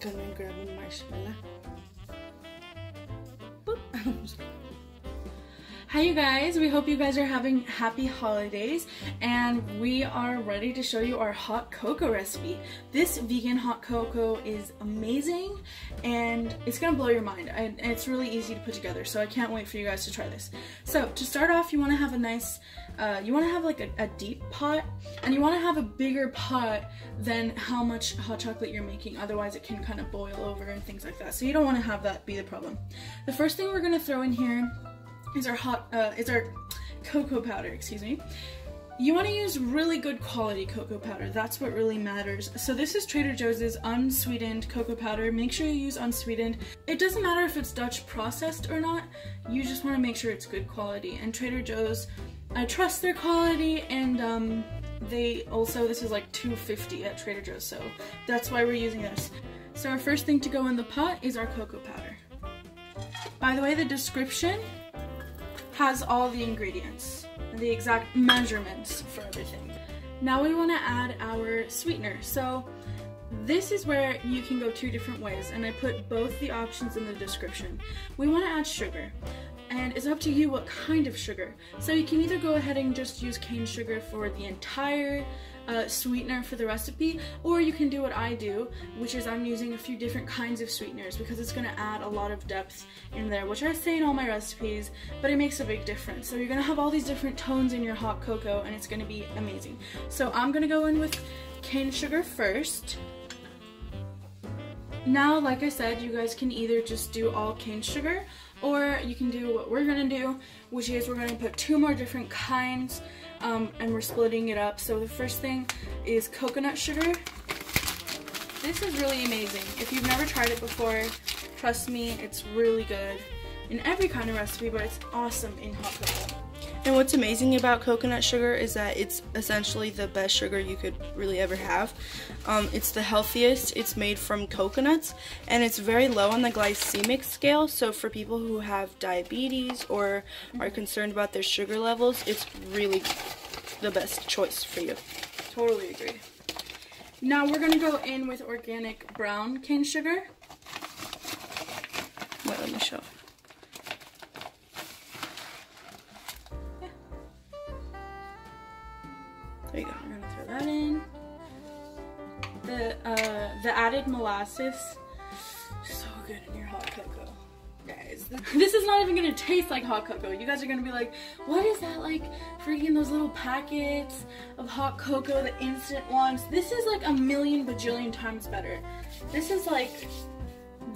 gonna grab a marshmallow. Boop. Hi you guys, we hope you guys are having happy holidays, and we are ready to show you our hot cocoa recipe. This vegan hot cocoa is amazing and it's gonna blow your mind, and it's really easy to put together, so I can't wait for you guys to try this. So to start off, you want to have a nice you want to have like a deep pot, and you want to have a bigger pot than how much hot chocolate you're making, otherwise it can kind of boil over and things like that, so you don't want to have that be the problem. The first thing we're going to throw in here is our cocoa powder, excuse me. You want to use really good quality cocoa powder. That's what really matters. So this is Trader Joe's unsweetened cocoa powder. Make sure you use unsweetened. It doesn't matter if it's Dutch processed or not. You just want to make sure it's good quality. And Trader Joe's, I trust their quality, and they also, this is like $2.50 at Trader Joe's, so that's why we're using this. So our first thing to go in the pot is our cocoa powder. By the way, the description has all the ingredients, the exact measurements for everything. Now we want to add our sweetener. So this is where you can go two different ways, and I put both the options in the description. We want to add sugar, and it's up to you what kind of sugar. So you can either go ahead and just use cane sugar for the entire sweetener for the recipe, or you can do what I do, which is I'm using a few different kinds of sweeteners because it's going to add a lot of depth in there, which I say in all my recipes, but it makes a big difference. So you're going to have all these different tones in your hot cocoa, and it's going to be amazing. So I'm going to go in with cane sugar first. Now, like I said, you guys can either just do all cane sugar, or you can do what we're going to do, which is we're going to put two more different kinds, and we're splitting it up. So the first thing is coconut sugar. This is really amazing. If you've never tried it before, trust me, it's really good in every kind of recipe, but it's awesome in hot cocoa. And what's amazing about coconut sugar is that it's essentially the best sugar you could really ever have. It's the healthiest, it's made from coconuts, and it's very low on the glycemic scale, so for people who have diabetes or are concerned about their sugar levels, it's really the best choice for you. Totally agree. Now we're going to go in with organic brown cane sugar. Wait, let me show. There you go. We're gonna throw that in. The added molasses, so good in your hot cocoa, guys. This is not even gonna taste like hot cocoa. You guys are gonna be like, what is that, like freaking those little packets of hot cocoa, the instant ones? This is like a million bajillion times better. This is like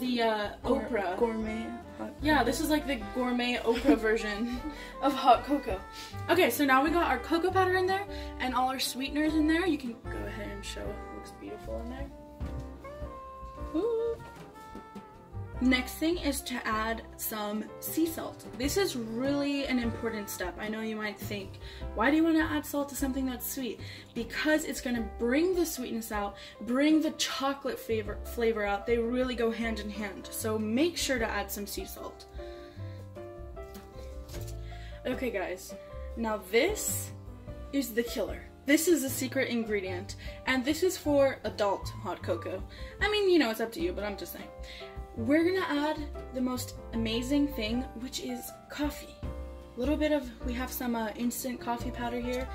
the Oprah gourmet hot cocoa. Yeah, this is like the gourmet Oprah version of hot cocoa. Okay, so now we got our cocoa powder in there and all our sweeteners in there. You can go ahead and show it looks beautiful in there. Ooh. Next thing is to add some sea salt. This is really an important step. I know you might think, why do you want to add salt to something that's sweet? Because it's going to bring the sweetness out, bring the chocolate flavor out. They really go hand in hand. So make sure to add some sea salt. Okay guys, now this is the killer. This is a secret ingredient, and this is for adult hot cocoa. I mean, you know, it's up to you, but I'm just saying. We're gonna add the most amazing thing, which is coffee. We have some instant coffee powder here.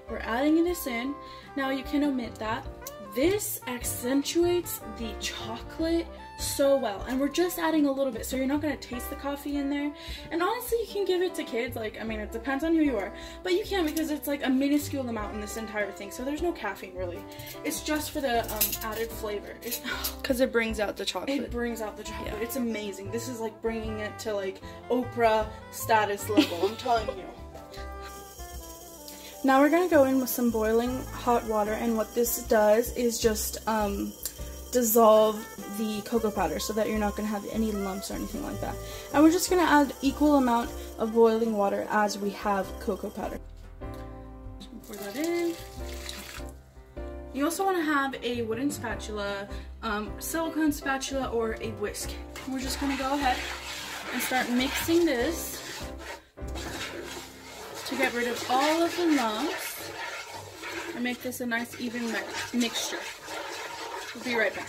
We're adding this in. Now you can omit that. This accentuates the chocolate so well, and we're just adding a little bit, so you're not gonna taste the coffee in there. And honestly, you can give it to kids. Like, I mean, it depends on who you are, but you can, because it's like a minuscule amount in this entire thing, so there's no caffeine really. It's just for the added flavor. Because it brings out the chocolate. It brings out the chocolate. Yeah. It's amazing. This is like bringing it to like Oprah status level. I'm telling you. Now we're gonna go in with some boiling hot water, and what this does is just dissolve the cocoa powder so that you're not gonna have any lumps or anything like that. And we're just gonna add equal amount of boiling water as we have cocoa powder. So pour that in. You also want to have a wooden spatula, silicone spatula, or a whisk. We're just gonna go ahead and start mixing this to get rid of all of the lumps and make this a nice even mixture. We'll be right back.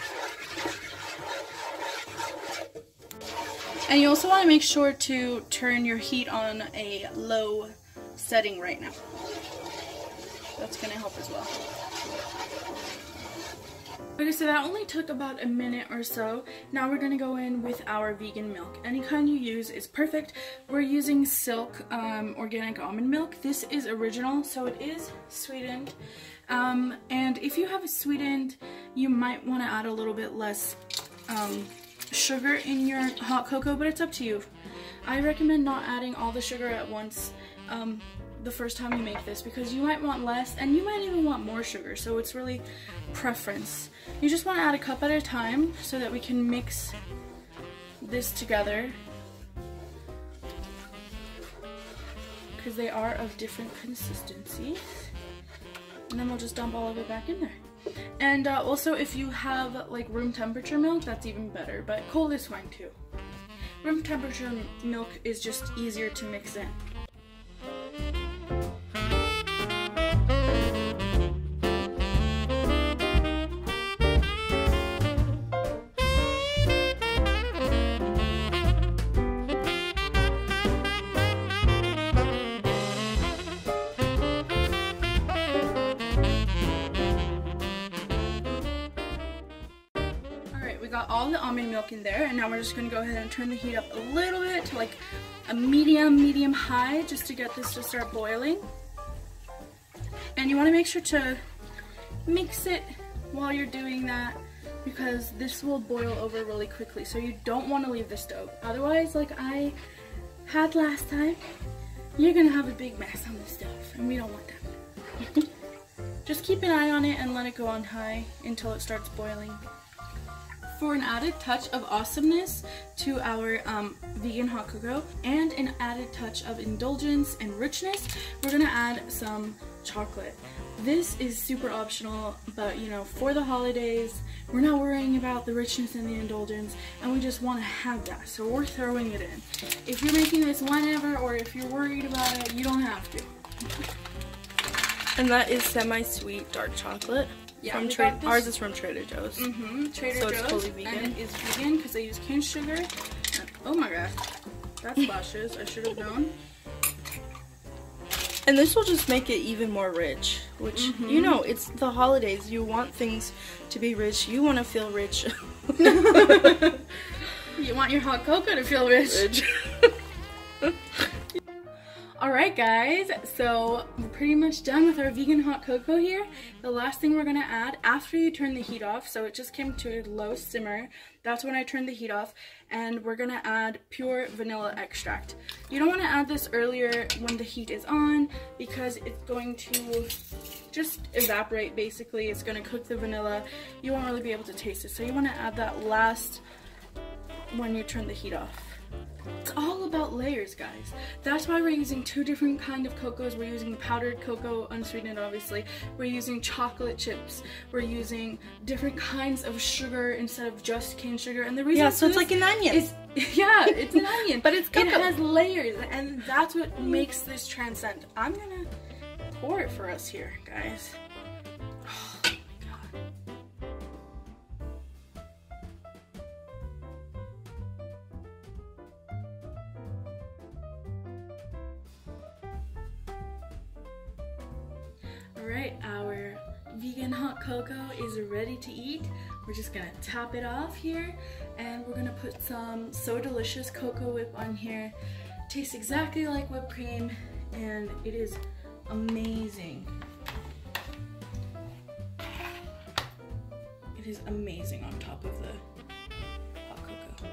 And you also want to make sure to turn your heat on a low setting right now. That's going to help as well. Okay, so that only took about a minute or so. Now we're gonna go in with our vegan milk. Any kind you use is perfect. We're using Silk organic almond milk. This is original, so it is sweetened. And if you have it sweetened, you might want to add a little bit less sugar in your hot cocoa, but it's up to you. I recommend not adding all the sugar at once the first time you make this, because you might want less and you might even want more sugar, so it's really preference. You just want to add a cup at a time so that we can mix this together, because they are of different consistencies. And then we'll just dump all of it back in there. And also, if you have like room temperature milk, that's even better, but cold is fine too. Room temperature milk is just easier to mix in. We got all the almond milk in there, and now we're just going to go ahead and turn the heat up a little bit to like a medium high, just to get this to start boiling. And you want to make sure to mix it while you're doing that, because this will boil over really quickly, so you don't want to leave the stove. Otherwise, like I had last time, you're going to have a big mess on the stove, and we don't want that. Just keep an eye on it and let it go on high until it starts boiling. For an added touch of awesomeness to our vegan hot cocoa and an added touch of indulgence and richness, we're gonna add some chocolate. This is super optional, but you know, for the holidays, we're not worrying about the richness and the indulgence, and we just want to have that, so we're throwing it in. If you're making this whenever, or if you're worried about it, you don't have to. And that is semi-sweet dark chocolate. Yeah, ours is from Trader Joe's. Trader Joe's, it's totally vegan. and it is vegan because they use cane sugar. And, oh my god, that splashes. I should have known. And this will just make it even more rich, which, you know, it's the holidays. You want things to be rich. You want to feel rich. You want your hot cocoa to feel rich. Alright guys, so we're pretty much done with our vegan hot cocoa here. The last thing we're going to add after you turn the heat off, so it just came to a low simmer, that's when I turned the heat off, and we're going to add pure vanilla extract. You don't want to add this earlier when the heat is on, because it's going to just evaporate basically. It's going to cook the vanilla. You won't really be able to taste it, so you want to add that last when you turn the heat off. It's all about layers, guys. That's why we're using two different kind of cocos. We're using powdered cocoa, unsweetened obviously. We're using chocolate chips. We're using different kinds of sugar instead of just cane sugar. And the reason so it's like an onion. It's an onion. But it's cocoa. It has layers, and that's what makes this transcend. I'm gonna pour it for us here, guys. Alright, our vegan hot cocoa is ready to eat. We're just gonna top it off here, and we're gonna put some So Delicious Cocoa Whip on here. Tastes exactly like whipped cream, and it is amazing. It is amazing on top of the hot cocoa.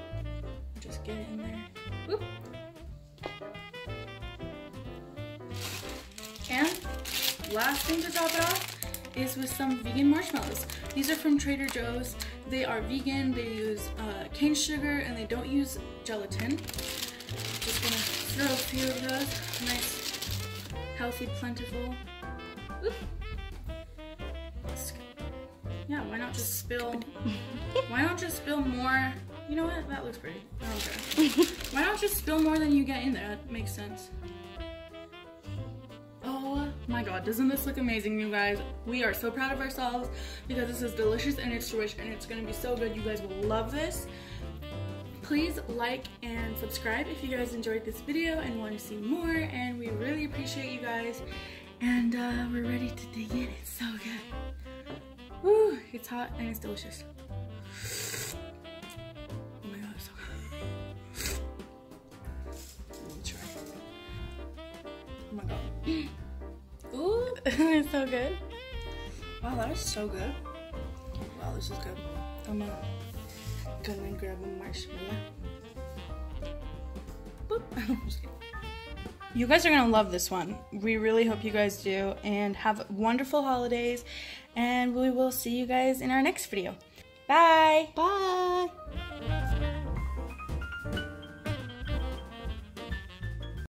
Just get it in there. Whoop. And last thing to top it off is with some vegan marshmallows. These are from Trader Joe's. They are vegan, they use cane sugar, and they don't use gelatin. Just gonna throw a few of those. Nice, healthy, plentiful. Oop. Yeah, why not just spill, more? You know what, that looks pretty. I don't care. Why not just spill more than you get in there? That makes sense. Oh my god, doesn't this look amazing, you guys? We are so proud of ourselves because this is delicious and it's rich and it's gonna be so good. You guys will love this. Please like and subscribe if you guys enjoyed this video and want to see more, and we really appreciate you guys. And we're ready to dig in. It's so good. Woo! It's hot and it's delicious. Oh my god, it's so good. Let me try. Oh my god. Ooh! It's so good. Wow, that is so good. Wow, this is good. I'm gonna grab a marshmallow. Boop. I'm just kidding. You guys are gonna love this one. We really hope you guys do, and have wonderful holidays, and we will see you guys in our next video. Bye! Bye!